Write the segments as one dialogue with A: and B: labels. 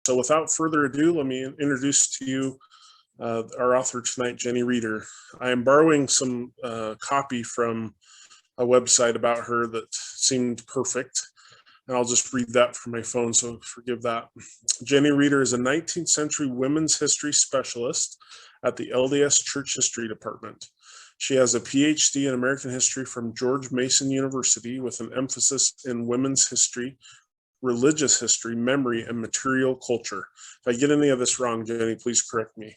A: So without further ado, let me introduce to you our author tonight, Jenny Reeder. I am borrowing some copy from a website about her that seemed perfect, and I'll just read that from my phone, so forgive that. Jenny Reeder is a 19th century women's history specialist at the LDS Church History Department. She has a PhD in American history from George Mason University with an emphasis in women's history, religious history, memory, and material culture. If I get any of this wrong, Jenny, please correct me.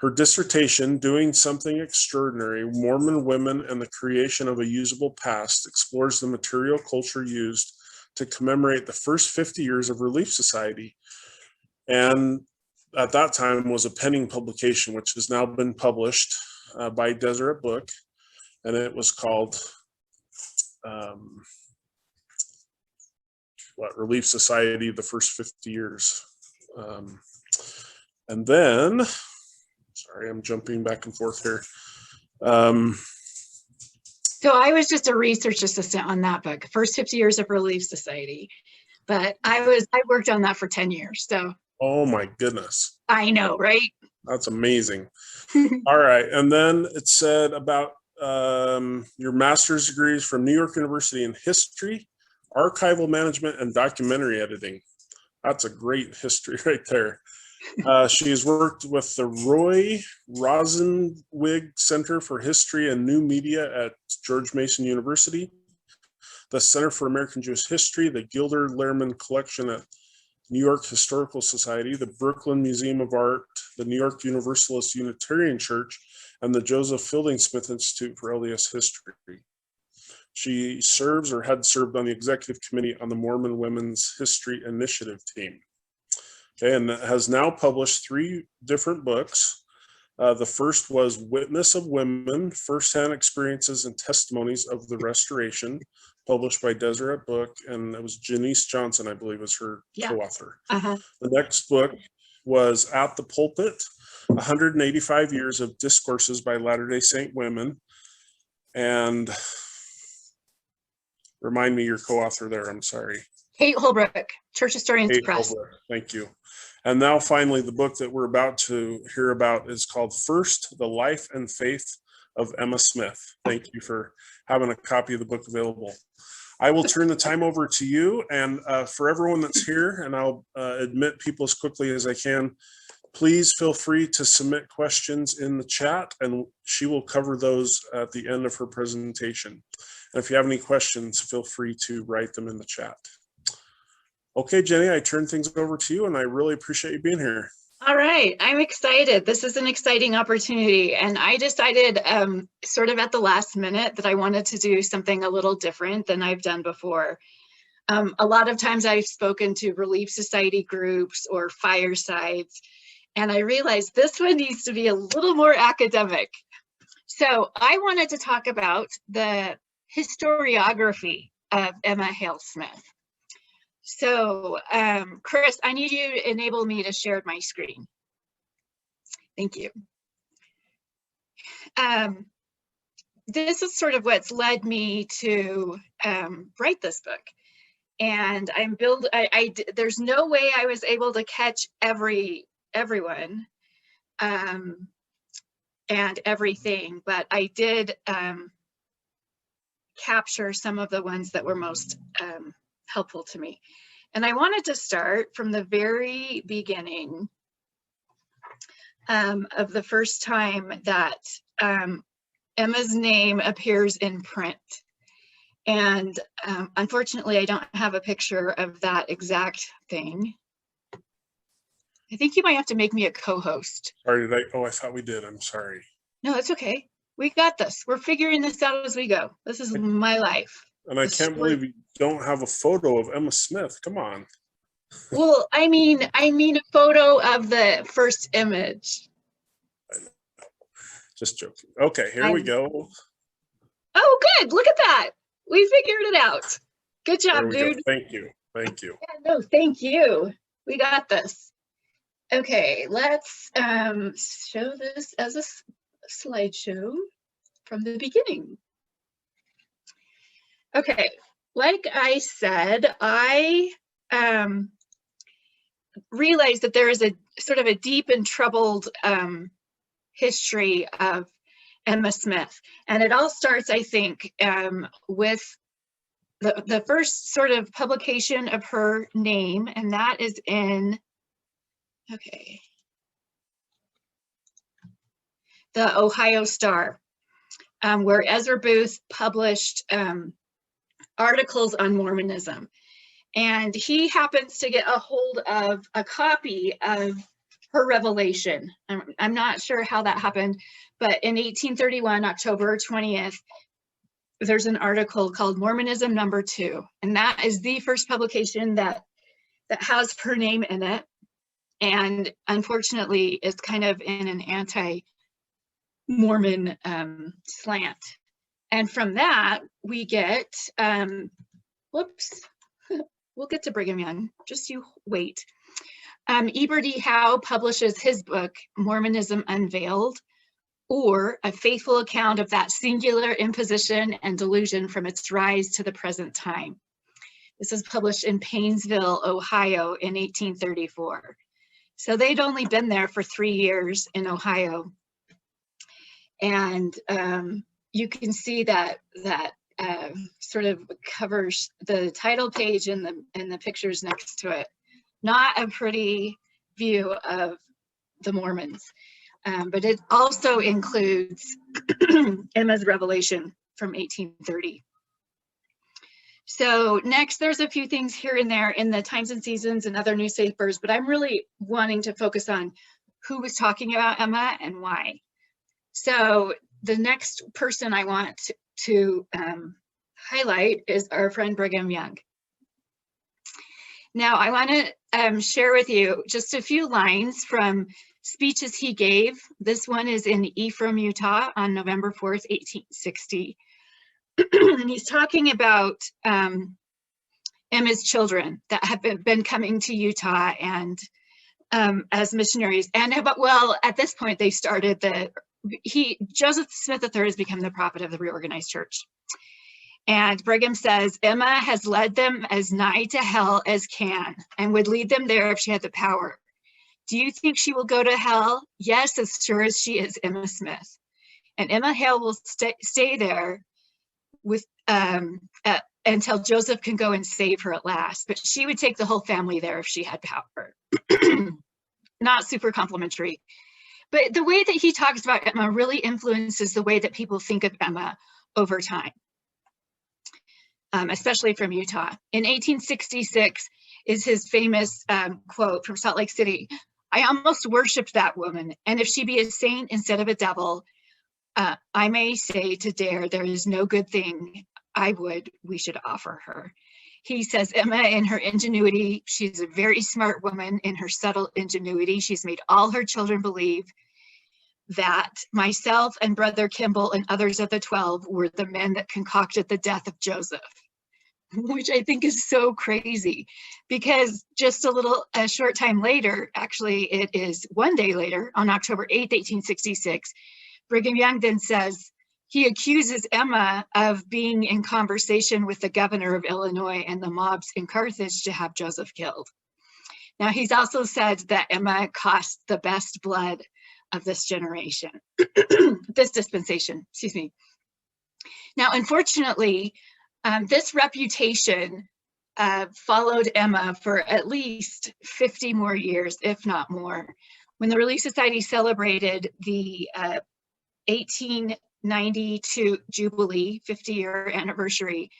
A: Her dissertation, Doing Something Extraordinary, Mormon Women and the Creation of a Usable Past, explores the material culture used to commemorate the first 50 years of Relief Society. And at that time was a penning publication, which has now been published by Deseret Book. And it was called Relief Society, the First 50 Years. And then, sorry, I'm jumping back and forth here.
B: So I was just a research assistant on that book, First 50 Years of Relief Society, but I worked on that for 10 years. So.
A: Oh my goodness.
B: I know, right?
A: That's amazing. All right. And then it said about your master's degrees from New York University in history, archival management, and documentary editing. That's a great history right there. She has worked with the Roy Rosenzweig Center for History and New Media at George Mason University, the Center for American Jewish History, the Gilder Lehrman Collection at New York Historical Society, the Brooklyn Museum of Art, the New York Universalist Unitarian Church, and the Joseph Fielding Smith Institute for LDS History. She serves or had served on the executive committee on the Mormon Women's History Initiative team. Okay, and has now published 3 different books. The first was Witness of Women, Firsthand Experiences and Testimonies of the Restoration, published by Deseret Book, and it was Janice Johnson, I believe, was her co-author. The next book was At the Pulpit, 185 Years of Discourses by Latter-day Saint Women. And remind me your co-author there, I'm sorry.
B: Kate Holbrook, Church Historians Press.
A: Holbrook. Thank you. And now finally, the book that we're about to hear about is called First, The Life and Faith of Emma Smith. Thank you for having a copy of the book available. I will turn the time over to you, and for everyone that's here, and I'll admit people as quickly as I can, please feel free to submit questions in the chat, and she will cover those at the end of her presentation. And if you have any questions, feel free to write them in the chat. Okay, Jenny, I turn things over to you, and I really appreciate you being here.
B: All right, I'm excited. This is an exciting opportunity, and I decided sort of at the last minute that I wanted to do something a little different than I've done before. A lot of times I've spoken to Relief Society groups or firesides, and I realized this one needs to be a little more academic. So I wanted to talk about the historiography of Emma Hale Smith. So, Chris, I need you to enable me to share my screen. Thank you. This is sort of what's led me to write this book. And there's no way I was able to catch everyone and everything, but I did capture some of the ones that were most helpful to me. And I wanted to start from the very beginning of the first time that Emma's name appears in print. And unfortunately, I don't have a picture of that exact thing. I think you might have to make me a co-host.
A: Sorry, I thought we did. I'm sorry.
B: No, it's okay. We got this. We're figuring this out as we go. This is my life.
A: And I can't believe you don't have a photo of Emma Smith. Come on.
B: Well, I mean a photo of the first image.
A: Just joking. Okay, here we go.
B: Oh, good. Look at that. We figured it out. Good job, dude.
A: Go. Thank you. Thank you.
B: Yeah, no, thank you. We got this. Okay, let's show this as a slideshow from the beginning. Okay, like I said, realize that there is a sort of a deep and troubled history of Emma Smith. And it all starts, I think, with the first sort of publication of her name, and that is in, okay, the Ohio Star, where Ezra Booth published articles on Mormonism. And he happens to get a hold of a copy of her revelation. I'm not sure how that happened, but in 1831, October 20th, there's an article called Mormonism No. 2. And that is the first publication that has her name in it. And unfortunately, it's kind of in an anti-Mormon slant. And from that, we get, whoops, we'll get to Brigham Young, just you wait. Eber D. Howe publishes his book, Mormonism Unveiled, or A Faithful Account of That Singular Imposition and Delusion from Its Rise to the Present Time. This is published in Painesville, Ohio in 1834. So they'd only been there for 3 years in Ohio. And you can see that sort of covers the title page and the pictures next to it. Not a pretty view of the Mormons, but it also includes Emma's revelation from 1830. So next, there's a few things here and there in the Times and Seasons and other newspapers, but I'm really wanting to focus on who was talking about Emma and why. So the next person I want to highlight is our friend Brigham Young. Now, I want to share with you just a few lines from speeches he gave. This one is in Ephraim, Utah on November 4th, 1860. And he's talking about Emma's children that have been coming to Utah and as missionaries. And well, at this point, they started Joseph Smith III has become the prophet of the reorganized church. And Brigham says, Emma has led them as nigh to hell as can, and would lead them there if she had the power. Do you think she will go to hell? Yes, as sure as she is Emma Smith. And Emma Hale will stay there with until Joseph can go and save her at last. But she would take the whole family there if she had power. Not super complimentary. But the way that he talks about Emma really influences the way that people think of Emma over time. Especially from Utah. In 1866 is his famous quote from Salt Lake City. I almost worshiped that woman, and if she be a saint instead of a devil, I may say to dare there is no good thing we should offer her. He says Emma in her ingenuity, she's a very smart woman in her subtle ingenuity. She's made all her children believe that myself and Brother Kimball and others of the 12 were the men that concocted the death of Joseph, which I think is so crazy because just a short time later, actually it is one day later, on October 8th, 1866, Brigham Young then says he accuses Emma of being in conversation with the governor of Illinois and the mobs in Carthage to have Joseph killed. Now, he's also said that Emma cost the best blood of this generation, this dispensation, excuse me. Now, unfortunately, this reputation followed Emma for at least 50 more years, if not more. When the Relief Society celebrated the 1892 Jubilee 50-year anniversary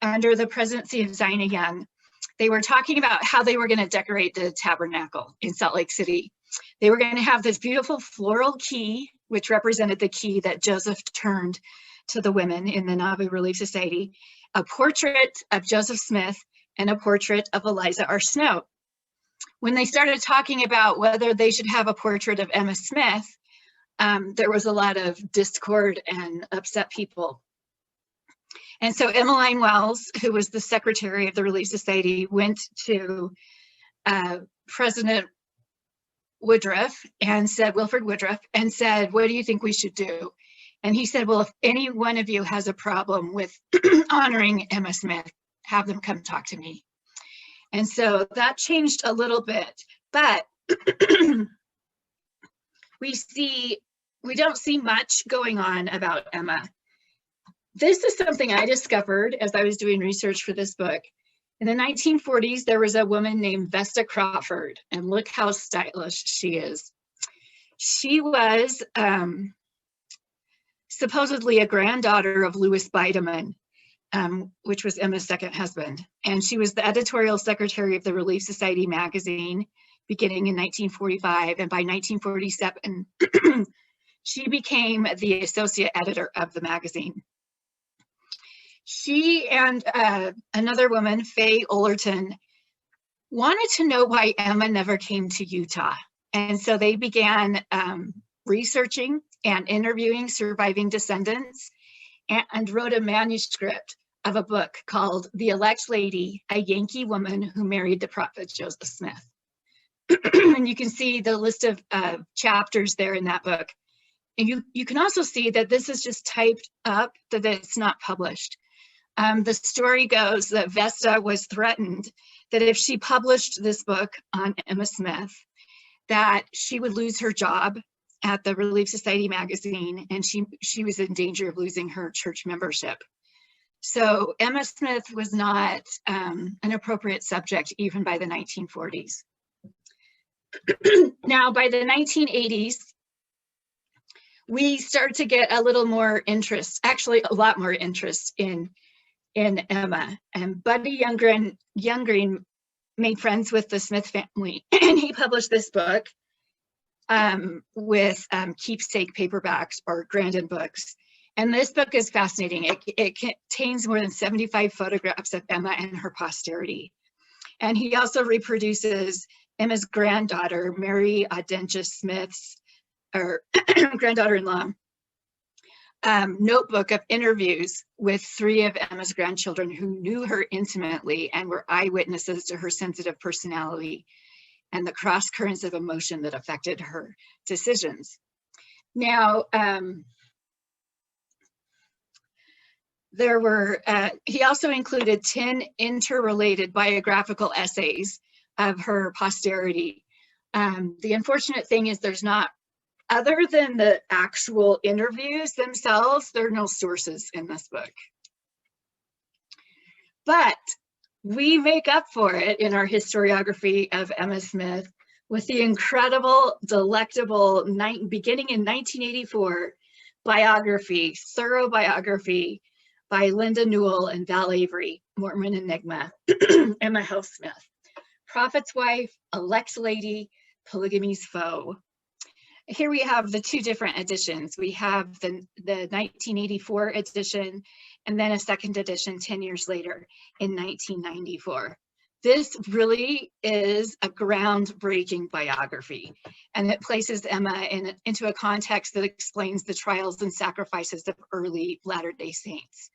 B: under the presidency of Zina Young, they were talking about how they were going to decorate the tabernacle in Salt Lake City. They were going to have this beautiful floral key, which represented the key that Joseph turned to the women in the Nauvoo Relief Society, a portrait of Joseph Smith, and a portrait of Eliza R. Snow. When they started talking about whether they should have a portrait of Emma Smith, there was a lot of discord and upset people. And so Emmeline Wells, who was the secretary of the Relief Society, went to President Woodruff and said, Wilford Woodruff, and said, what do you think we should do? And he said, well, if any one of you has a problem with honoring Emma Smith, have them come talk to me. And so that changed a little bit, but we don't see much going on about Emma. This is something I discovered as I was doing research for this book. In the 1940s, there was a woman named Vesta Crawford, and look how stylish she is. She was supposedly a granddaughter of Louis Bideman, which was Emma's second husband. And she was the editorial secretary of the Relief Society magazine beginning in 1945. And by 1947, she became the associate editor of the magazine. She and another woman, Faye Ollerton, wanted to know why Emma never came to Utah. And so they began researching and interviewing surviving descendants and wrote a manuscript of a book called The Elect Lady, a Yankee Woman Who Married the Prophet Joseph Smith. And you can see the list of chapters there in that book. And you can also see that this is just typed up, that it's not published. The story goes that Vesta was threatened that if she published this book on Emma Smith, that she would lose her job at the Relief Society magazine, and she was in danger of losing her church membership. So Emma Smith was not an appropriate subject even by the 1940s. Now, by the 1980s, we start to get a little more interest, actually a lot more interest in Emma. And Buddy Younggreen made friends with the Smith family, and he published this book with keepsake paperbacks or Grandin books. And this book is fascinating. It contains more than 75 photographs of Emma and her posterity. And he also reproduces Emma's granddaughter, Mary Audentia Smith's, or granddaughter-in-law, notebook of interviews with 3 of Emma's grandchildren who knew her intimately and were eyewitnesses to her sensitive personality and the cross currents of emotion that affected her decisions. Now, he also included 10 interrelated biographical essays of her posterity. The unfortunate thing is there's not, other than the actual interviews themselves, there are no sources in this book. But we make up for it in our historiography of Emma Smith with the incredible, delectable, beginning in 1984, biography, thorough biography by Linda Newell and Val Avery, Mormon Enigma, Emma House Smith, Prophet's Wife, Elect Lady, Polygamy's Foe. Here we have the 2 different editions. We have the 1984 edition, and then a second edition 10 years later in 1994. This really is a groundbreaking biography, and it places Emma into a context that explains the trials and sacrifices of early Latter-day Saints.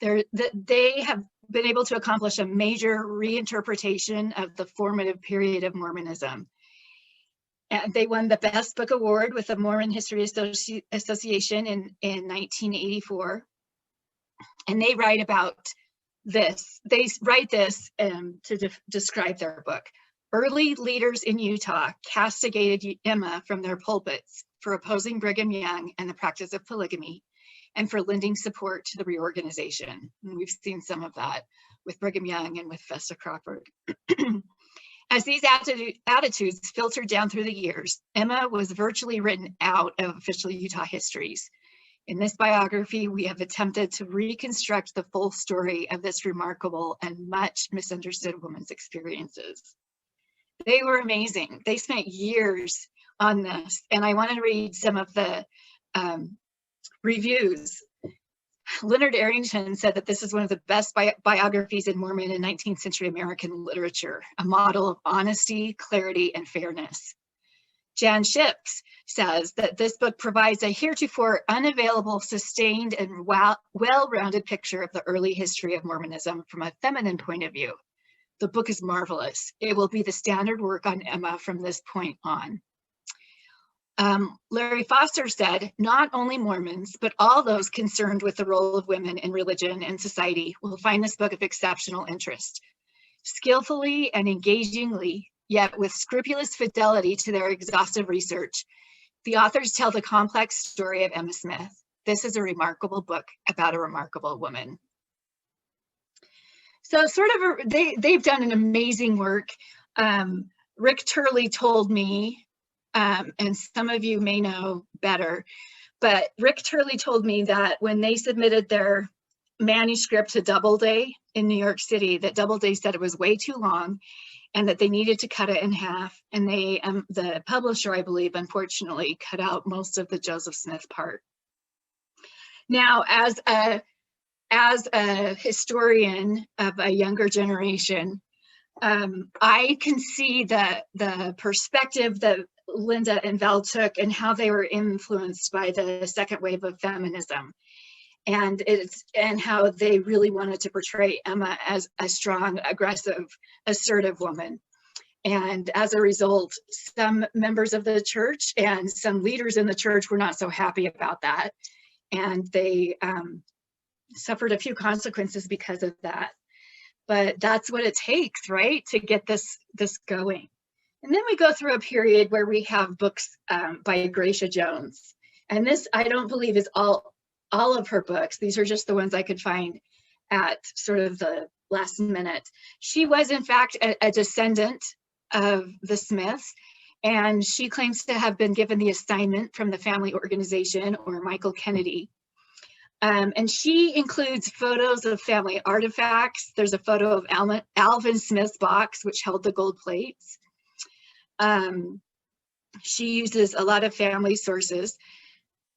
B: They have been able to accomplish a major reinterpretation of the formative period of Mormonism. And they won the Best Book Award with the Mormon History Association in 1984. And they write about this. They write this to describe their book. Early leaders in Utah castigated Emma from their pulpits for opposing Brigham Young and the practice of polygamy, and for lending support to the reorganization. And we've seen some of that with Brigham Young and with Vesta Crawford. As these attitudes filtered down through the years, Emma was virtually written out of official Utah histories. In this biography, we have attempted to reconstruct the full story of this remarkable and much misunderstood woman's experiences. They were amazing. They spent years on this, and I want to read some of the reviews. Leonard Arrington said that this is one of the best biographies in Mormon and 19th century American literature, a model of honesty, clarity, and fairness. Jan Ships says that this book provides a heretofore unavailable, sustained, and well-rounded picture of the early history of Mormonism from a feminine point of view. The book is marvelous. It will be the standard work on Emma from this point on. Larry Foster said, not only Mormons, but all those concerned with the role of women in religion and society will find this book of exceptional interest. skillfully and engagingly, yet with scrupulous fidelity to their exhaustive research, the authors tell the complex story of Emma Smith. This is a remarkable book about a remarkable woman. So they've done an amazing work. Rick Turley told me, and some of you may know better, but Rick Turley told me that when they submitted their manuscript to Doubleday in New York City, that Doubleday said it was way too long and that they needed to cut it in half. And they, the publisher, I believe, unfortunately, cut out most of the Joseph Smith part. Now, as a historian of a younger generation, I can see the perspective that Linda and Val took and how they were influenced by the second wave of feminism, and how they really wanted to portray Emma as a strong, aggressive, assertive woman. And as a result, some members of the church and some leaders in the church were not so happy about that, and they suffered a few consequences because of that. But that's what it takes, right, to get this going. And then we go through a period where we have books by Gracia Jones. And this, I don't believe, is all of her books. These are just the ones I could find at sort of the last minute. She was, in fact, a descendant of the Smiths, and she claims to have been given the assignment from the family organization or Michael Kennedy. And she includes photos of family artifacts. There's a photo of Alvin Smith's box, which held the gold plates. She uses a lot of family sources.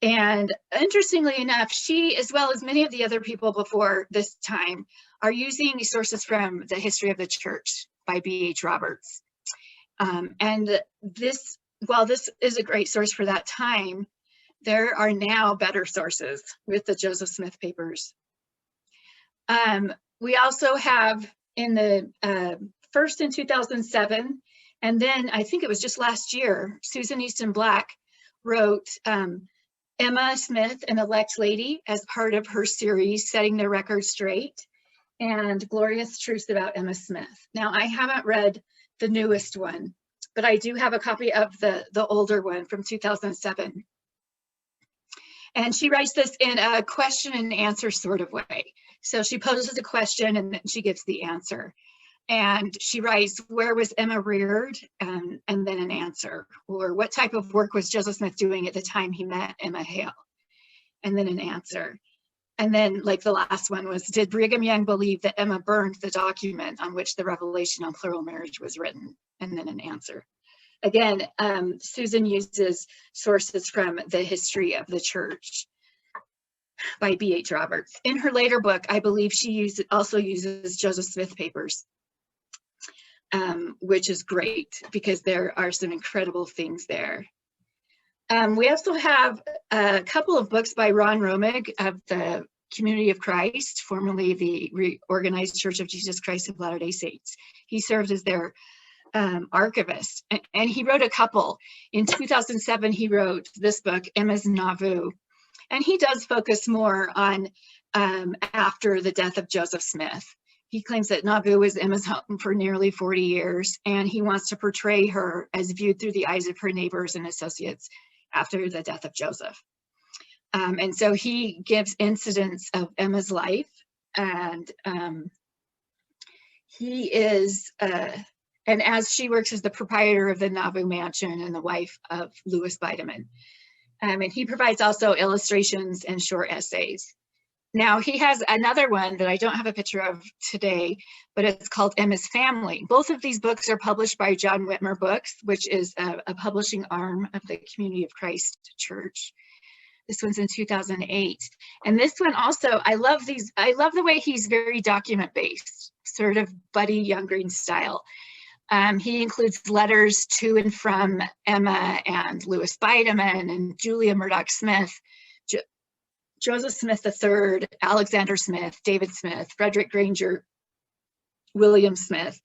B: And interestingly enough, she, as well as many of the other people before this time, are using sources from the History of the Church by B.H. Roberts. And this, while this is a great source for that time, there are now better sources with the Joseph Smith papers. We also have in the first in 2007, and then I think it was just last year, Susan Easton Black wrote Emma Smith, an Elect Lady, as part of her series, Setting the Record Straight, and Glorious Truths About Emma Smith. Now, I haven't read the newest one, but I do have a copy of the older one from 2007. And she writes this in a question and answer sort of way. So she poses a question and then she gives the answer. And she writes, where was Emma reared? And then an answer. Or what type of work was Joseph Smith doing at the time he met Emma Hale? And then an answer. And then, like the last one was, did Brigham Young believe that Emma burned the document on which the revelation on plural marriage was written? And then an answer. Again, Susan uses sources from the History of the Church by B.H. Roberts. In her later book, I believe she also uses Joseph Smith papers, which is great because there are some incredible things there. We also have a couple of books by Ron Romig of the Community of Christ, formerly the Reorganized Church of Jesus Christ of Latter-day Saints. He served as their archivist, and he wrote a couple. In 2007, he wrote this book, Emma's Nauvoo, and he does focus more on after the death of Joseph Smith. He claims that Nauvoo was Emma's home for nearly 40 years, and he wants to portray her as viewed through the eyes of her neighbors and associates after the death of Joseph. And so he gives incidents of Emma's life, and he is, and as she works as the proprietor of the Nauvoo Mansion and the wife of Louis Bideman. And he provides also illustrations and short essays. Now he has another one that I don't have a picture of today, but it's called Emma's Family. Both of these books are published by John Whitmer Books, which is a publishing arm of the Community of Christ Church. This one's in 2008. And this one also, I love the way he's very document based, sort of Buddy Younggreen style. He includes letters to and from Emma and Louis Bideman and Julia Murdoch Smith, Joseph Smith III, Alexander Smith, David Smith, Frederick Granger, William Smith.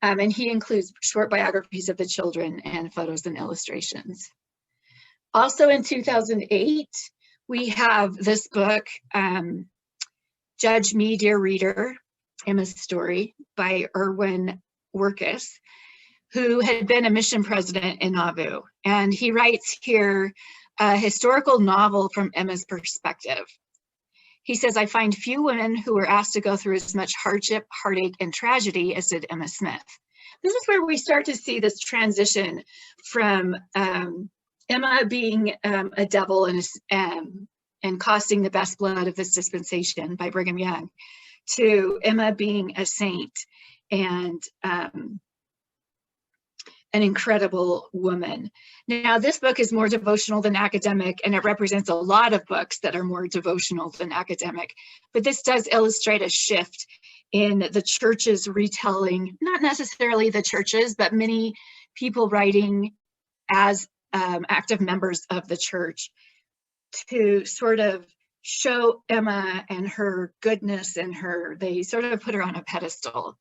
B: And he includes short biographies of the children and photos and illustrations. Also in 2008, we have this book, Judge Me, Dear Reader. Emma's Story by Erwin Werkus, who had been a mission president in Nauvoo. And he writes here a historical novel from Emma's perspective. He says, I find few women who were asked to go through as much hardship, heartache, and tragedy as did Emma Smith. This is where we start to see this transition from Emma being a devil and costing the best blood of this dispensation by Brigham Young, to Emma being a saint and an incredible woman. Now, this book is more devotional than academic, and it represents a lot of books that are more devotional than academic. But this does illustrate a shift in the church's retelling, not necessarily the churches, but many people writing as active members of the church to sort of show Emma and her goodness and they sort of put her on a pedestal.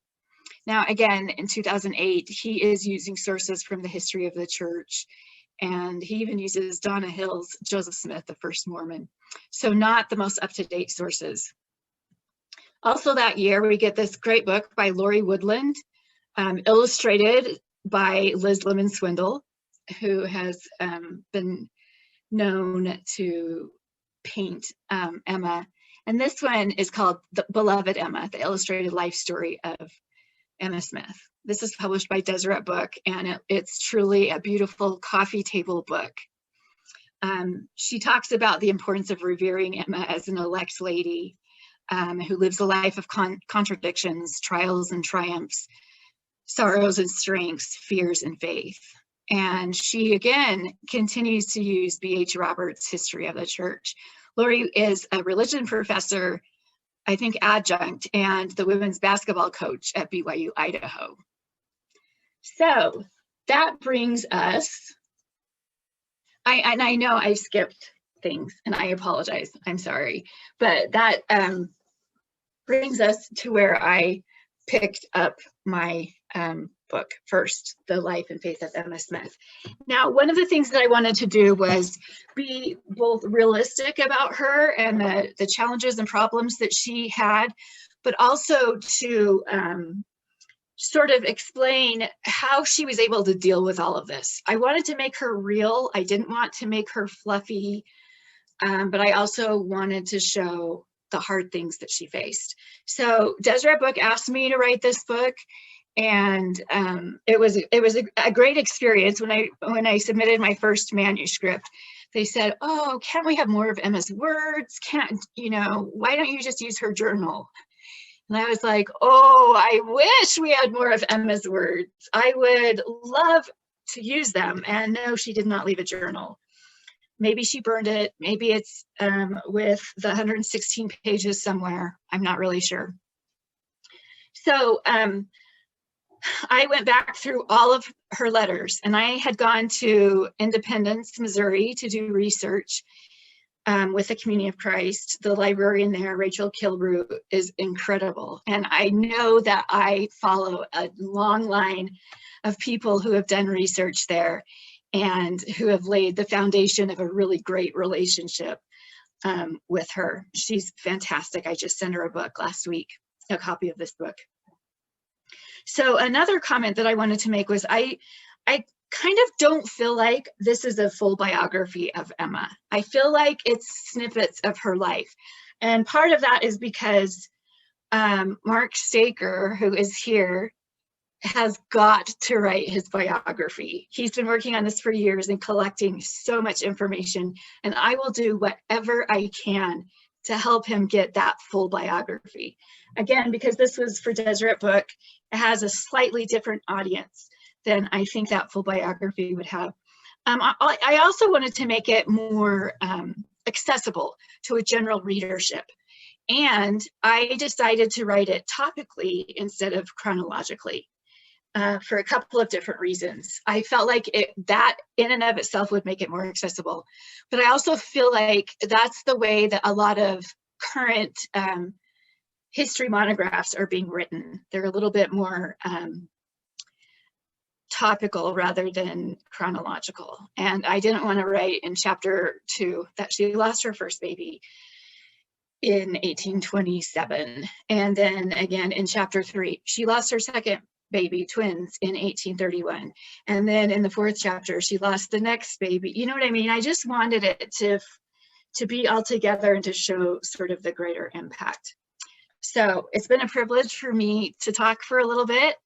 B: Now, again, in 2008, he is using sources from the history of the church, and he even uses Donna Hill's Joseph Smith, the First Mormon. So not the most up-to-date sources. Also that year, we get this great book by Lori Woodland, illustrated by Liz Lemon Swindle, who has been known to paint Emma. And this one is called The Beloved Emma, the illustrated life story of Emma Smith. This is published by Deseret Book, and it's truly a beautiful coffee table book. She talks about the importance of revering Emma as an elect lady who lives a life of contradictions, trials and triumphs, sorrows and strengths, fears and faith. And she, again, continues to use B.H. Roberts' History of the Church. Lori is a religion professor, I think adjunct, and the women's basketball coach at BYU, Idaho. So that brings us, I know I skipped things and I apologize, I'm sorry, but that brings us to where I picked up my book first, The Life and Faith of Emma Smith. Now, one of the things that I wanted to do was be both realistic about her and the challenges and problems that she had, but also to sort of explain how she was able to deal with all of this. I wanted to make her real. I didn't want to make her fluffy, but I also wanted to show the hard things that she faced. So Deseret Book asked me to write this book, and it was a great experience. When I submitted my first manuscript, they said, "Oh, can't we have more of Emma's words? Why don't you just use her journal?" And I was like, "Oh, I wish we had more of Emma's words. I would love to use them." And no, she did not leave a journal. Maybe she burned it. Maybe it's with the 116 pages somewhere. I'm not really sure. So I went back through all of her letters, and I had gone to Independence, Missouri to do research with the Community of Christ. The librarian there, Rachel Kilbrew, is incredible. And I know that I follow a long line of people who have done research there and who have laid the foundation of a really great relationship with her. She's fantastic. I just sent her a book last week, a copy of this book. So another comment that I wanted to make was I kind of don't feel like this is a full biography of Emma. I feel like it's snippets of her life. And part of that is because Mark Staker, who is here, has got to write his biography. He's been working on this for years and collecting so much information, and I will do whatever I can to help him get that full biography. Again, because this was for Deseret Book, it has a slightly different audience than I think that full biography would have. I also wanted to make it more accessible to a general readership. And I decided to write it topically instead of chronologically for a couple of different reasons. I felt like that in and of itself would make it more accessible. But I also feel like that's the way that a lot of current history monographs are being written. They're a little bit more topical rather than chronological. And I didn't want to write in chapter 2 that she lost her first baby. in 1827. And then again in chapter 3, she lost her second baby, twins, in 1831. And then in the 4th chapter, she lost the next baby. You know what I mean? I just wanted it to be all together and to show sort of the greater impact. So it's been a privilege for me to talk for a little bit.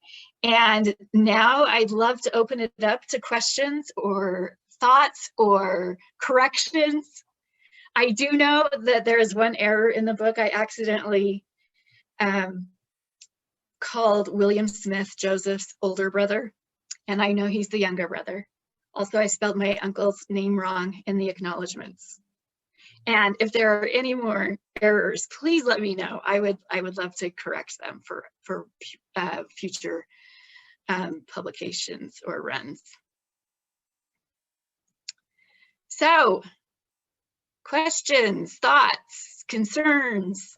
B: And now I'd love to open it up to questions or thoughts or corrections. I do know that there is one error in the book. I accidentally called William Smith Joseph's older brother, and I know he's the younger brother. Also, I spelled my uncle's name wrong in the acknowledgements. And if there are any more errors, please let me know. I would love to correct them for future publications or runs. So, questions, thoughts, concerns,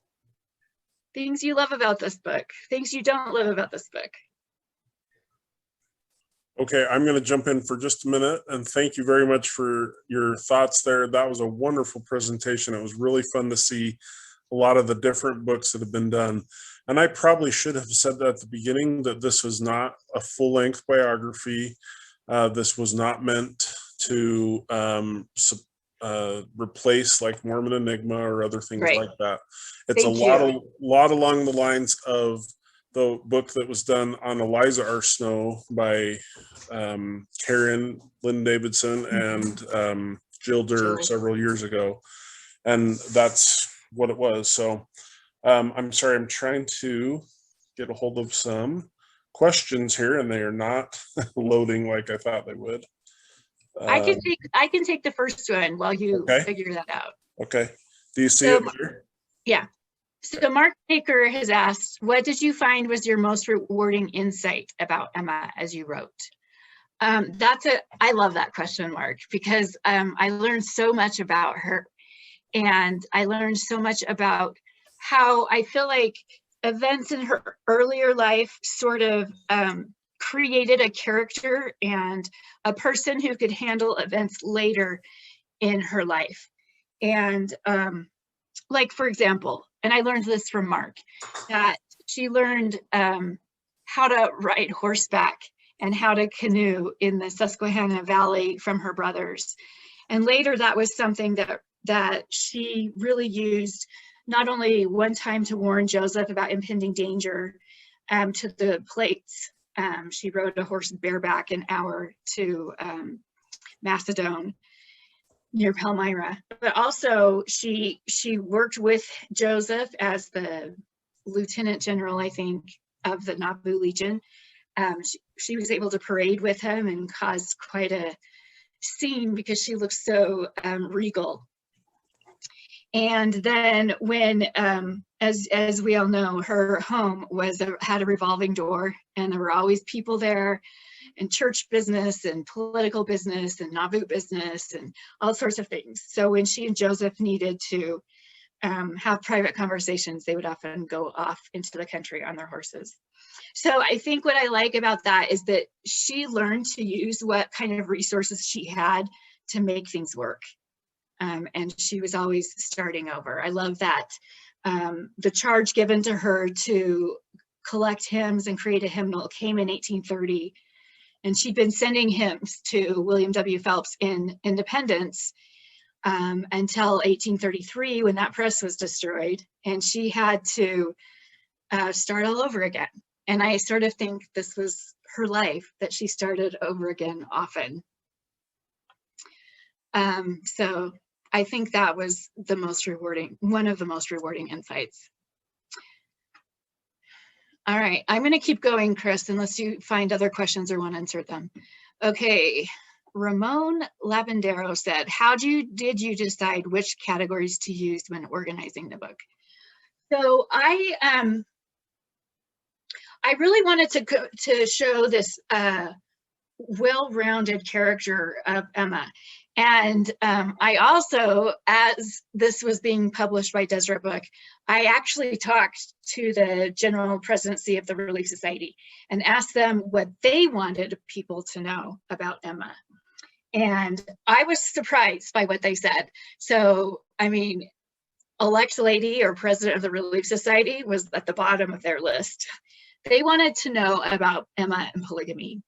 B: things you love about this book, things you don't love about this book.
A: Okay, I'm going to jump in for just a minute, and thank you very much for your thoughts there. That was a wonderful presentation. It was really fun to see a lot of the different books that have been done. And I probably should have said that at the beginning, that this was not a full-length biography. This was not meant to replace like Mormon Enigma or other things
B: Right.
A: like that. It's
B: Thank
A: a lot along the lines of the book that was done on Eliza R. Snow by Karen Lynn Davidson and Jill Durr several years ago. And that's what it was. So I'm sorry, I'm trying to get a hold of some questions here, and they are not loading like I thought they would.
B: I can take the first one while you figure that out.
A: Okay. Do you see it here?
B: Yeah. So Mark Baker has asked, what did you find was your most rewarding insight about Emma as you wrote? I love that question, Mark, because I learned so much about her, and I learned so much about how I feel like events in her earlier life sort of created a character and a person who could handle events later in her life. And like, for example, and I learned this from Mark, that she learned how to ride horseback and how to canoe in the Susquehanna Valley from her brothers. And later that was something that she really used, not only one time to warn Joseph about impending danger to the plates. She rode a horse bareback an hour to Macedon near Palmyra, but also she worked with Joseph as the lieutenant general, I think, of the Nauvoo Legion. She was able to parade with him and cause quite a scene because she looked so regal. And then when, as we all know, her home had a revolving door, and there were always people there, and church business and political business and Nauvoo business and all sorts of things. So when she and Joseph needed to have private conversations, they would often go off into the country on their horses. So I think what I like about that is that she learned to use what kind of resources she had to make things work. And she was always starting over. I love that. The charge given to her to collect hymns and create a hymnal came in 1830. And she'd been sending hymns to William W. Phelps in Independence until 1833, when that press was destroyed. And she had to start all over again. And I sort of think this was her life, that she started over again often. So I think that was one of the most rewarding insights. All right, I'm going to keep going, Chris, unless you find other questions or want to insert them. Okay, Ramon Labendero said, how did you decide which categories to use when organizing the book? So I really wanted to show this well-rounded character of Emma. And I also, as this was being published by Deseret Book, I actually talked to the General Presidency of the Relief Society and asked them what they wanted people to know about Emma. And I was surprised by what they said. So, I mean, elect lady or president of the Relief Society was at the bottom of their list. They wanted to know about Emma and polygamy.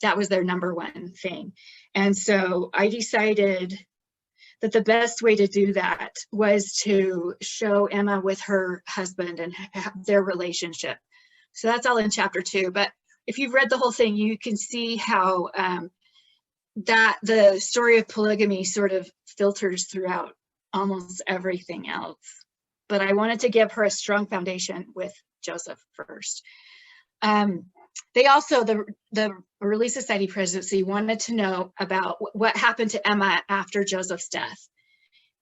B: That was their number one thing. And so I decided that the best way to do that was to show Emma with her husband and their relationship. So that's all in chapter 2. But if you've read the whole thing, you can see how that the story of polygamy sort of filters throughout almost everything else. But I wanted to give her a strong foundation with Joseph first. They also, the Relief Society presidency wanted to know about what happened to Emma after Joseph's death.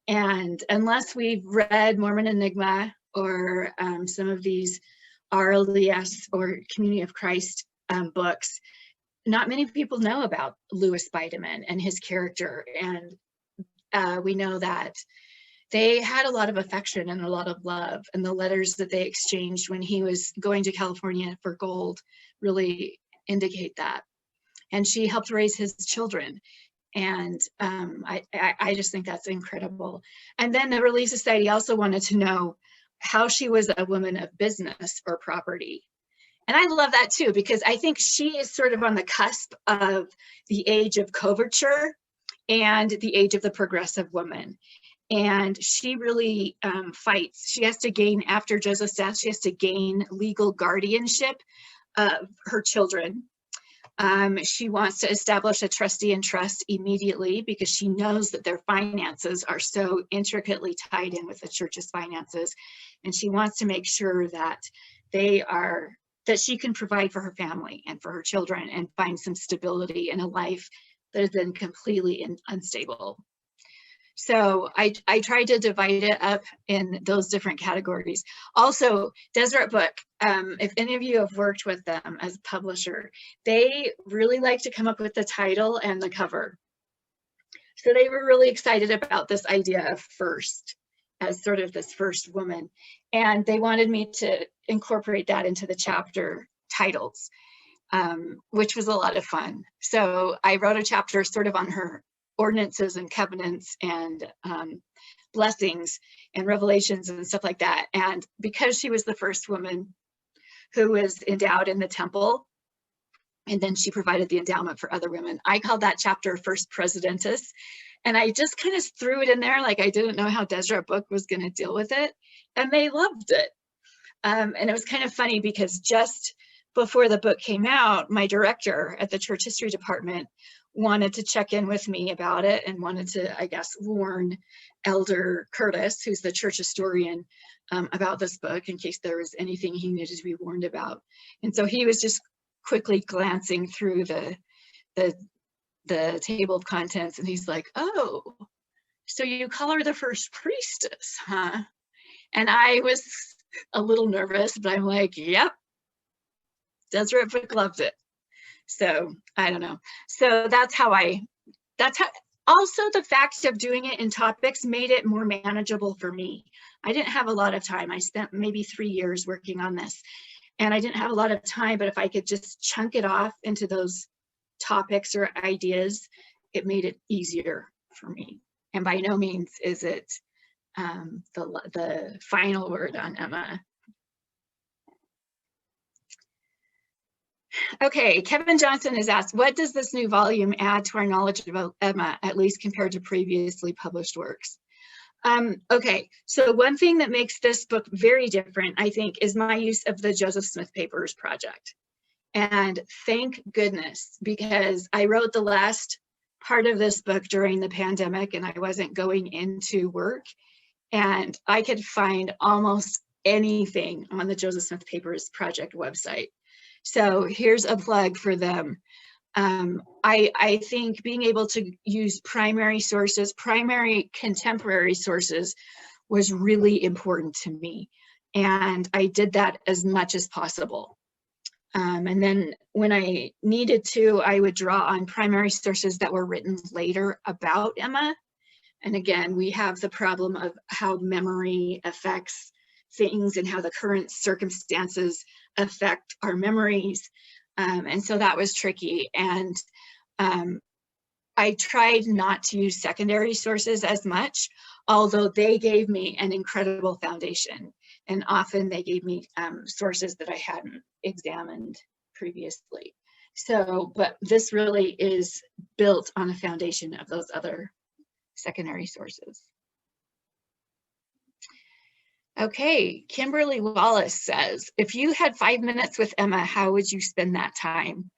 B: And unless we've read Mormon Enigma or some of these RLDS or Community of Christ books, not many people know about Louis Bideman and his character. And we know that they had a lot of affection and a lot of love, and the letters that they exchanged when he was going to California for gold really indicate that. And she helped raise his children. And I just think that's incredible. And then the Relief Society also wanted to know how she was a woman of business or property. And I love that too, because I think she is sort of on the cusp of the age of coverture and the age of the progressive woman. And she really fights. She has to gain, after Joseph's death, she has to gain legal guardianship of her children. She wants to establish a trustee in trust immediately because she knows that their finances are so intricately tied in with the church's finances. And she wants to make sure that that she can provide for her family and for her children and find some stability in a life that has been completely unstable. So I tried to divide it up in those different categories. Also, Deseret Book, if any of you have worked with them as a publisher, they really like to come up with the title and the cover. So they were really excited about this idea of first, as sort of this first woman. And they wanted me to incorporate that into the chapter titles, which was a lot of fun. So I wrote a chapter sort of on her ordinances and covenants and blessings and revelations and stuff like that. And because she was the first woman who was endowed in the temple, and then she provided the endowment for other women, I called that chapter First Presidentess. And I just kind of threw it in there like I didn't know how Deseret Book was going to deal with it. And they loved it. And it was kind of funny because just before the book came out, my director at the church history department wanted to check in with me about it and wanted to, I guess, warn Elder Curtis, who's the church historian, about this book in case there was anything he needed to be warned about. And so he was just quickly glancing through the table of contents, and he's like, "Oh, so you call her the first priestess, huh?" And I was a little nervous, but I'm like, "Yep, Deseret Book loved it." So I don't know. So that's how also the fact of doing it in topics made it more manageable for me. I didn't have a lot of time. I spent maybe 3 years working on this and I didn't have a lot of time, but if I could just chunk it off into those topics or ideas, it made it easier for me. And by no means is it the final word on Emma. Okay, Kevin Johnson has asked, what does this new volume add to our knowledge about Emma, at least compared to previously published works? Okay, so one thing that makes this book very different, I think, is my use of the Joseph Smith Papers project. And thank goodness, because I wrote the last part of this book during the pandemic and I wasn't going into work, and I could find almost anything on the Joseph Smith Papers project website. So here's a plug for them. I think being able to use primary sources, primary contemporary sources, was really important to me. And I did that as much as possible. And then when I needed to, I would draw on primary sources that were written later about Emma. And again, we have the problem of how memory affects things and how the current circumstances affect our memories. And so that was tricky. And I tried not to use secondary sources as much, although they gave me an incredible foundation. And often they gave me sources that I hadn't examined previously. So, but this really is built on a foundation of those other secondary sources. Okay, Kimberly Wallace says, if you had 5 minutes with Emma, how would you spend that time?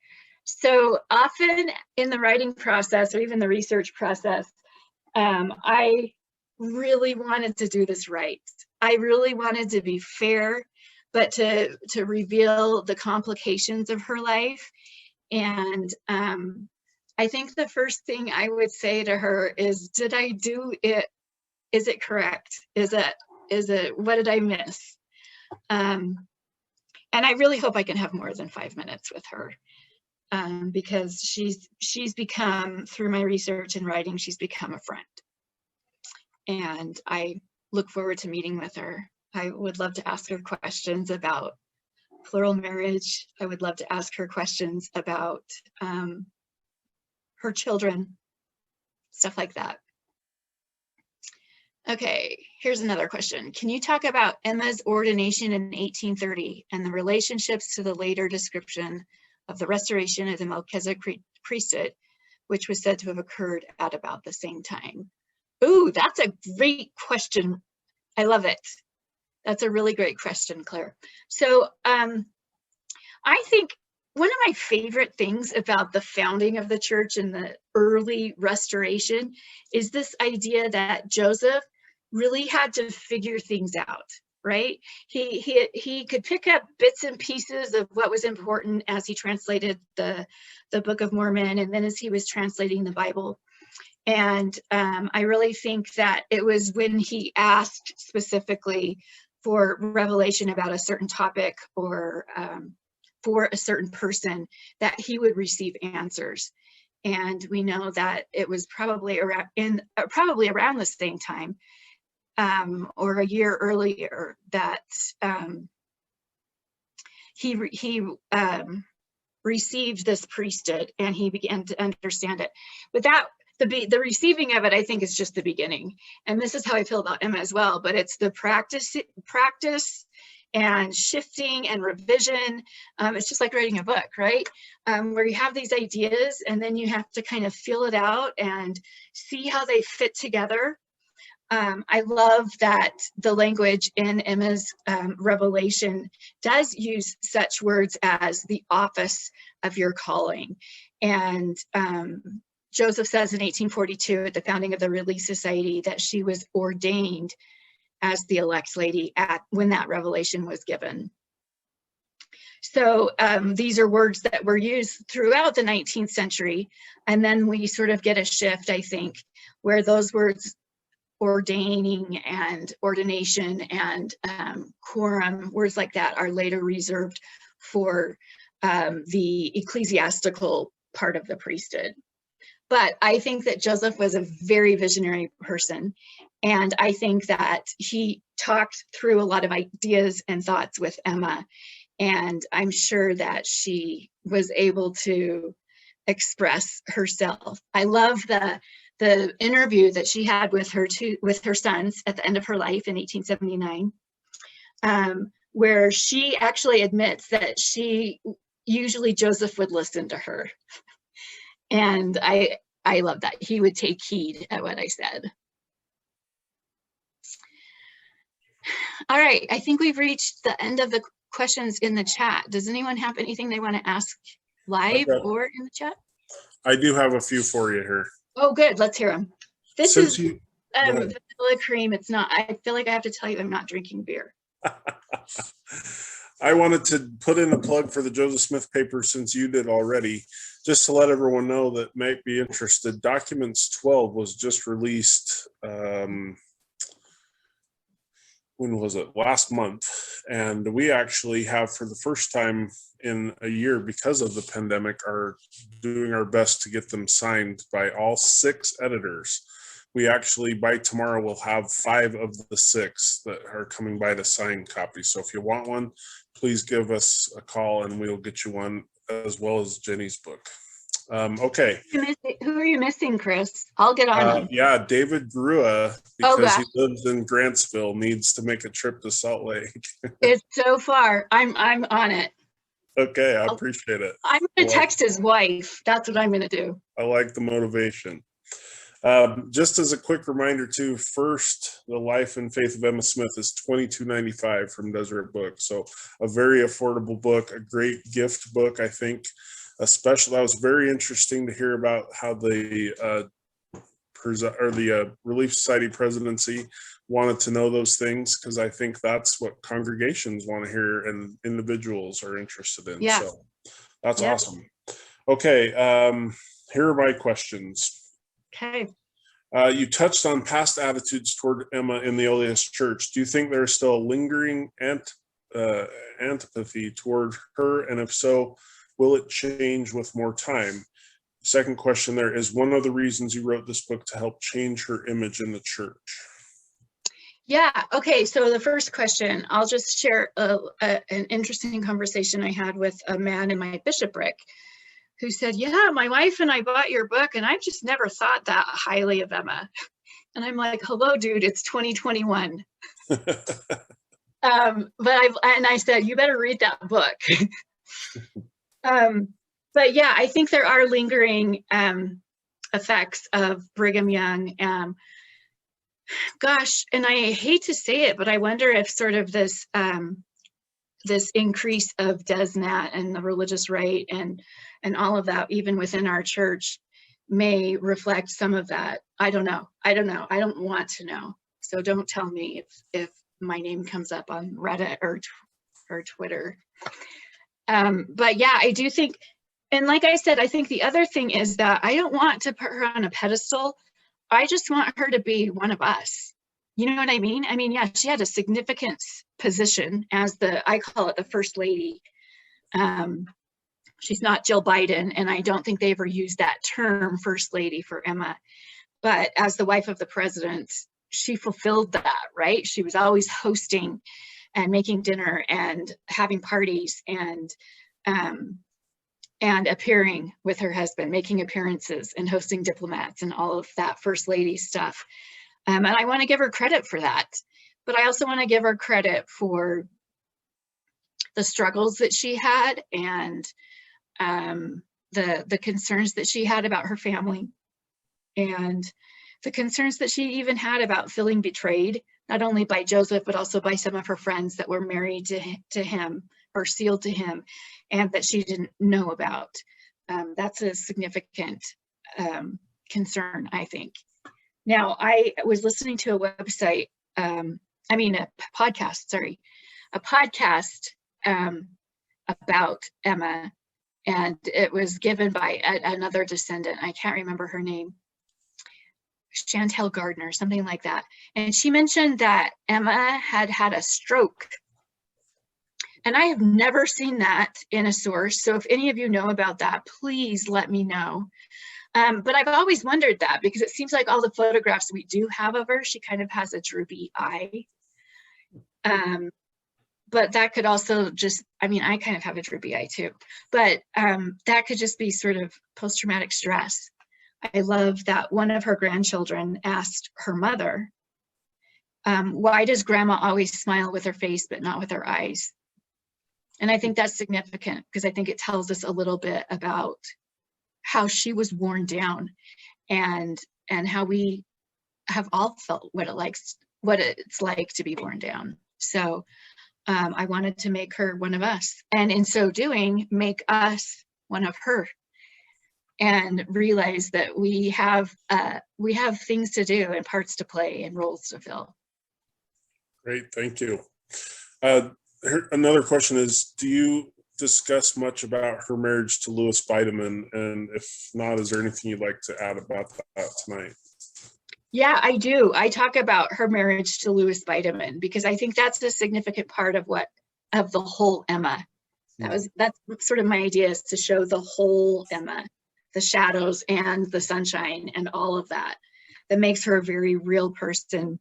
B: So often in the writing process or even the research process, I really wanted to do this right. I really wanted to be fair, but to reveal the complications of her life. And I think the first thing I would say to her is, did I do it? Is it correct? Is it, what did I miss? And I really hope I can have more than 5 minutes with her. Because she's become, through my research and writing, she's become a friend. And I look forward to meeting with her. I would love to ask her questions about plural marriage. I would love to ask her questions about her children, stuff like that. Okay, here's another question. Can you talk about Emma's ordination in 1830 and the relationships to the later description of the restoration of the Melchizedek priesthood, which was said to have occurred at about the same time? Ooh, that's a great question. I love it. That's a really great question, Claire. So I think one of my favorite things about the founding of the church and the early restoration is this idea that Joseph really had to figure things out, right? He could pick up bits and pieces of what was important as he translated the Book of Mormon, and then as he was translating the Bible. And I really think that it was when he asked specifically for revelation about a certain topic or for a certain person that he would receive answers. And we know that it was probably around the same time or a year earlier that he received this priesthood and he began to understand it. But that the receiving of it, I think, is just the beginning. And this is how I feel about Emma as well, but it's the practice and shifting and revision. It's just like writing a book, right? Where you have these ideas and then you have to kind of feel it out and see how they fit together. I love that the language in Emma's revelation does use such words as the office of your calling. And Joseph says in 1842 at the founding of the Relief Society that she was ordained as the elect lady when that revelation was given. So these are words that were used throughout the 19th century. And then we sort of get a shift, I think, where those words ordaining and ordination and quorum, words like that, are later reserved for the ecclesiastical part of the priesthood. But I think that Joseph was a very visionary person. And I think that he talked through a lot of ideas and thoughts with Emma. And I'm sure that she was able to express herself. I love the interview that she had with her sons at the end of her life in 1879, where she actually admits that usually Joseph would listen to her. And I love that. He would take heed at what I said. All right, I think we've reached the end of the questions in the chat. Does anyone have anything they want to ask live or in the chat?
A: I do have a few for you here.
B: Oh, good. Let's hear them. This is vanilla cream. It's not. I feel like I have to tell you I'm not drinking beer.
A: I wanted to put in a plug for the Joseph Smith paper since you did already, just to let everyone know that might be interested. Documents 12 was just released, when was it? Last month. And we actually have, for the first time in a year because of the pandemic, are doing our best to get them signed by all 6 editors. We actually, by tomorrow, will have 5 of the 6 that are coming by to sign copies. So if you want one, please give us a call and we'll get you one, as well as Jenny's book. Okay.
B: Who are you missing, Chris? I'll get on him.
A: Yeah, David Grua,
B: Oh,
A: because he
B: gosh.
A: lives in Grantsville, needs to make a trip to Salt Lake.
B: It's so far. I'm on it.
A: Okay, I appreciate it.
B: I'm going to text his wife. That's what I'm going to do.
A: I like the motivation. Just as a quick reminder too, first, The Life and Faith of Emma Smith is $22.95 from Deseret Book. So a very affordable book, a great gift book, I think. Especially, that was very interesting to hear about how the Relief Society presidency wanted to know those things, because I think that's what congregations want to hear and individuals are interested in.
B: Yeah.
A: So that's awesome. Okay, here are my questions.
B: Okay.
A: You touched on past attitudes toward Emma in the LDS Church. Do you think there's still a lingering antipathy toward her? And if so, will it change with more time? Second question there is, one of the reasons you wrote this book to help change her image in the church.
B: Yeah. Okay. So the first question, I'll just share an interesting conversation I had with a man in my bishopric who said, yeah, my wife and I bought your book and I've just never thought that highly of Emma. And I'm like, hello, dude, it's 2021. But I said, you better read that book. But yeah, I think there are lingering effects of Brigham Young. Gosh, and I hate to say it, but I wonder if sort of this this increase of DesNat and the religious right and all of that, even within our church, may reflect some of that. I don't know. I don't want to know. So don't tell me if my name comes up on Reddit or Twitter. But yeah, I do think, and like I said, I think the other thing is that I don't want to put her on a pedestal. I just want her to be one of us. You know what I mean? I mean, yeah, she had a significant position as I call it the first lady. She's not Jill Biden, and I don't think they ever used that term, first lady, for Emma. But as the wife of the president, she fulfilled that, right? She was always hosting and making dinner and having parties and appearing with her husband, making appearances and hosting diplomats and all of that first lady stuff. And I want to give her credit for that. But I also want to give her credit for the struggles that she had and the concerns that she had about her family and the concerns that she even had about feeling betrayed, not only by Joseph, but also by some of her friends that were married to him or sealed to him, and that she didn't know about. That's a significant concern, I think. Now, I was listening to a website, a podcast about Emma, and it was given by another descendant. I can't remember her name. Chantel Gardner, something like that. And she mentioned that Emma had had a stroke. And I have never seen that in a source. So if any of you know about that, please let me know. But I've always wondered that, because it seems like all the photographs we do have of her, she kind of has a droopy eye. But that could also just, I kind of have a droopy eye too, but that could just be sort of post-traumatic stress. I love that one of her grandchildren asked her mother, why does grandma always smile with her face, but not with her eyes? And I think that's significant, because I think it tells us a little bit about how she was worn down and how we have all felt what it's like to be worn down. So I wanted to make her one of us, and in so doing, make us one of her, and realize that we have things to do and parts to play and roles to fill.
A: Great, thank you. Another question is, do you discuss much about her marriage to Louis Bideman? And if not, is there anything you'd like to add about that tonight?
B: Yeah, I do. I talk about her marriage to Louis Bideman, because I think that's a significant part of the whole Emma. That's sort of my idea, is to show the whole Emma, the shadows and the sunshine and all of that makes her a very real person.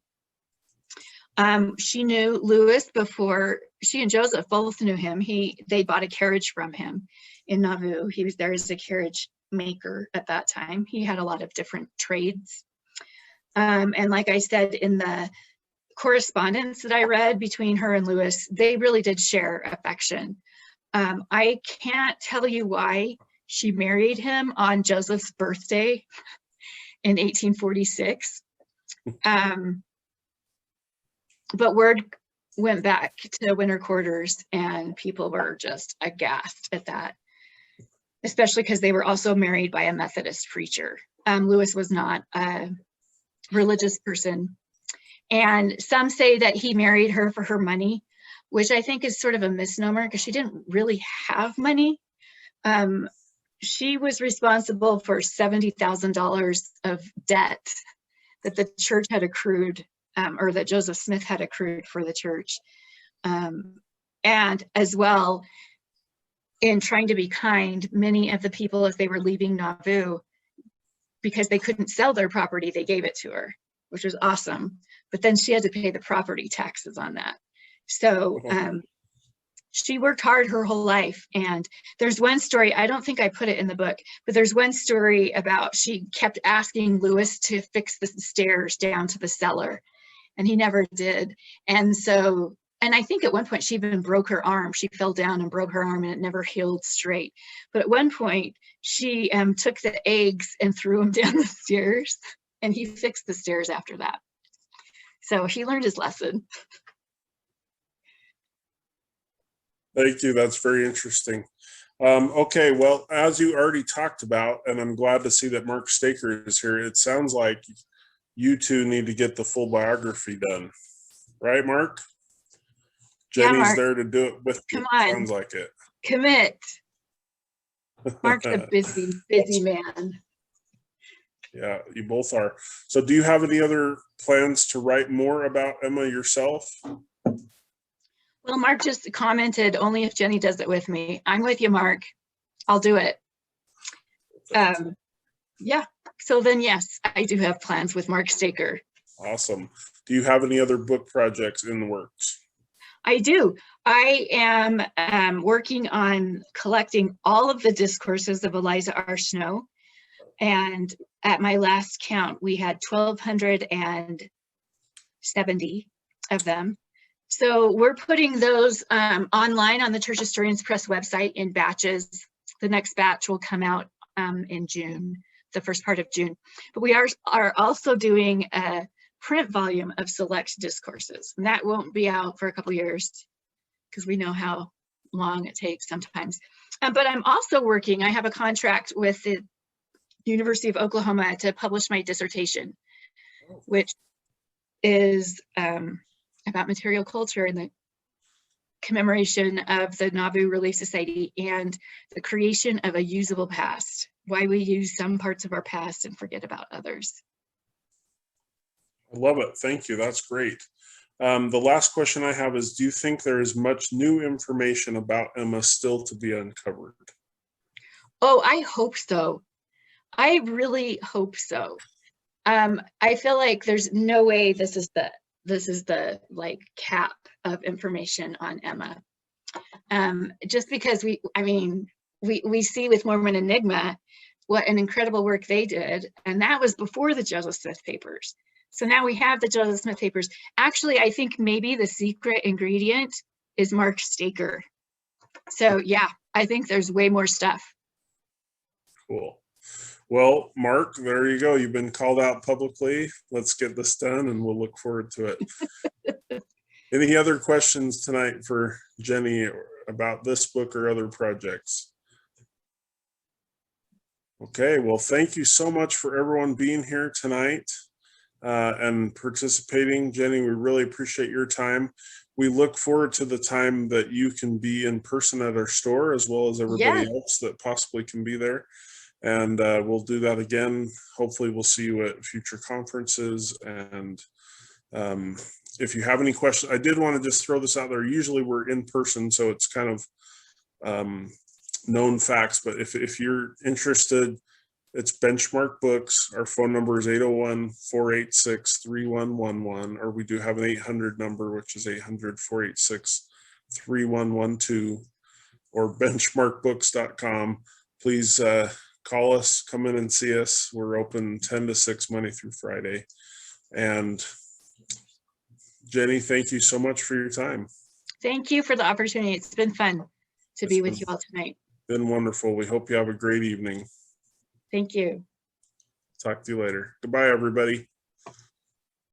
B: She knew Louis before. She and Joseph both knew him. They bought a carriage from him in Nauvoo. He was there as a carriage maker at that time. He had a lot of different trades. And like I said, in the correspondence that I read between her and Louis, they really did share affection. I can't tell you why she married him on Joseph's birthday in 1846. But word went back to winter quarters and people were just aghast at that, especially because they were also married by a Methodist preacher. Louis was not a religious person. And some say that he married her for her money, which I think is sort of a misnomer because she didn't really have money. She was responsible for $70,000 of debt that the church had accrued, or that Joseph Smith had accrued for the church. And as well, in trying to be kind, many of the people, as they were leaving Nauvoo, because they couldn't sell their property, they gave it to her, which was awesome. But then she had to pay the property taxes on that. So she worked hard her whole life. And there's one story, I don't think I put it in the book, but there's one story about she kept asking Louis to fix the stairs down to the cellar, and he never did. And so, and I think at one point she even broke her arm. She fell down and broke her arm and it never healed straight. But at one point she took the eggs and threw them down the stairs, and he fixed the stairs after that. So he learned his lesson.
A: Thank you. That's very interesting. Okay, well, as you already talked about, and I'm glad to see that Mark Staker is here, it sounds like you two need to get the full biography done. Right, Mark? Jenny's
B: Mark,
A: there to do it with you.
B: come on.
A: Sounds like it.
B: Commit. Mark's a busy man.
A: Yeah, you both are. So do you have any other plans to write more about Emma yourself?
B: Well, Mark just commented, only if Jenny does it with me. I'm with you, Mark. I'll do it. Yeah, so then yes, I do have plans with Mark Staker.
A: Awesome. Do you have any other book projects in the works?
B: I do. I am working on collecting all of the discourses of Eliza R. Snow. And at my last count, we had 1,270 of them. So we're putting those online on the Church Historians Press website in batches. The next batch will come out in June, the first part of June. But we are also doing a print volume of select discourses, and that won't be out for a couple years because we know how long it takes sometimes. But I'm also working, I have a contract with the University of Oklahoma to publish my dissertation, which is about material culture and the commemoration of the Nauvoo Relief Society and the creation of a usable past, why we use some parts of our past and forget about others.
A: I love it. Thank you. That's great. The last question I have is, do you think there is much new information about Emma still to be uncovered?
B: Oh, I hope so. I really hope so. I feel like there's no way this is the like cap of information on Emma. Just because we see with Mormon Enigma what an incredible work they did, and that was before the Joseph Smith papers. So now we have the Joseph Smith papers. Actually, I think maybe the secret ingredient is Mark Staker. So yeah, I think there's way more stuff.
A: Cool. Well, Mark, there you go. You've been called out publicly. Let's get this done and we'll look forward to it. Any other questions tonight for Jenny about this book or other projects? Okay, well, thank you so much for everyone being here tonight and participating. Jenny, we really appreciate your time. We look forward to the time that you can be in person at our store, as well as everybody else that possibly can be there. And we'll do that again. Hopefully we'll see you at future conferences. And if you have any questions, I did want to just throw this out there. Usually we're in person, so it's kind of known facts. But if you're interested, It's Benchmark Books. Our phone number is 801-486-3111, or we do have an 800 number, which is 800-486-3112, or benchmarkbooks.com. Please call us, come in and see us. We're open 10 to 6 Monday through Friday. And Jenny, thank you so much for your time.
B: Thank you for the opportunity. It's been fun to be with you all tonight.
A: Been wonderful. We hope you have a great evening.
B: Thank you.
A: Talk to you later. Goodbye, everybody.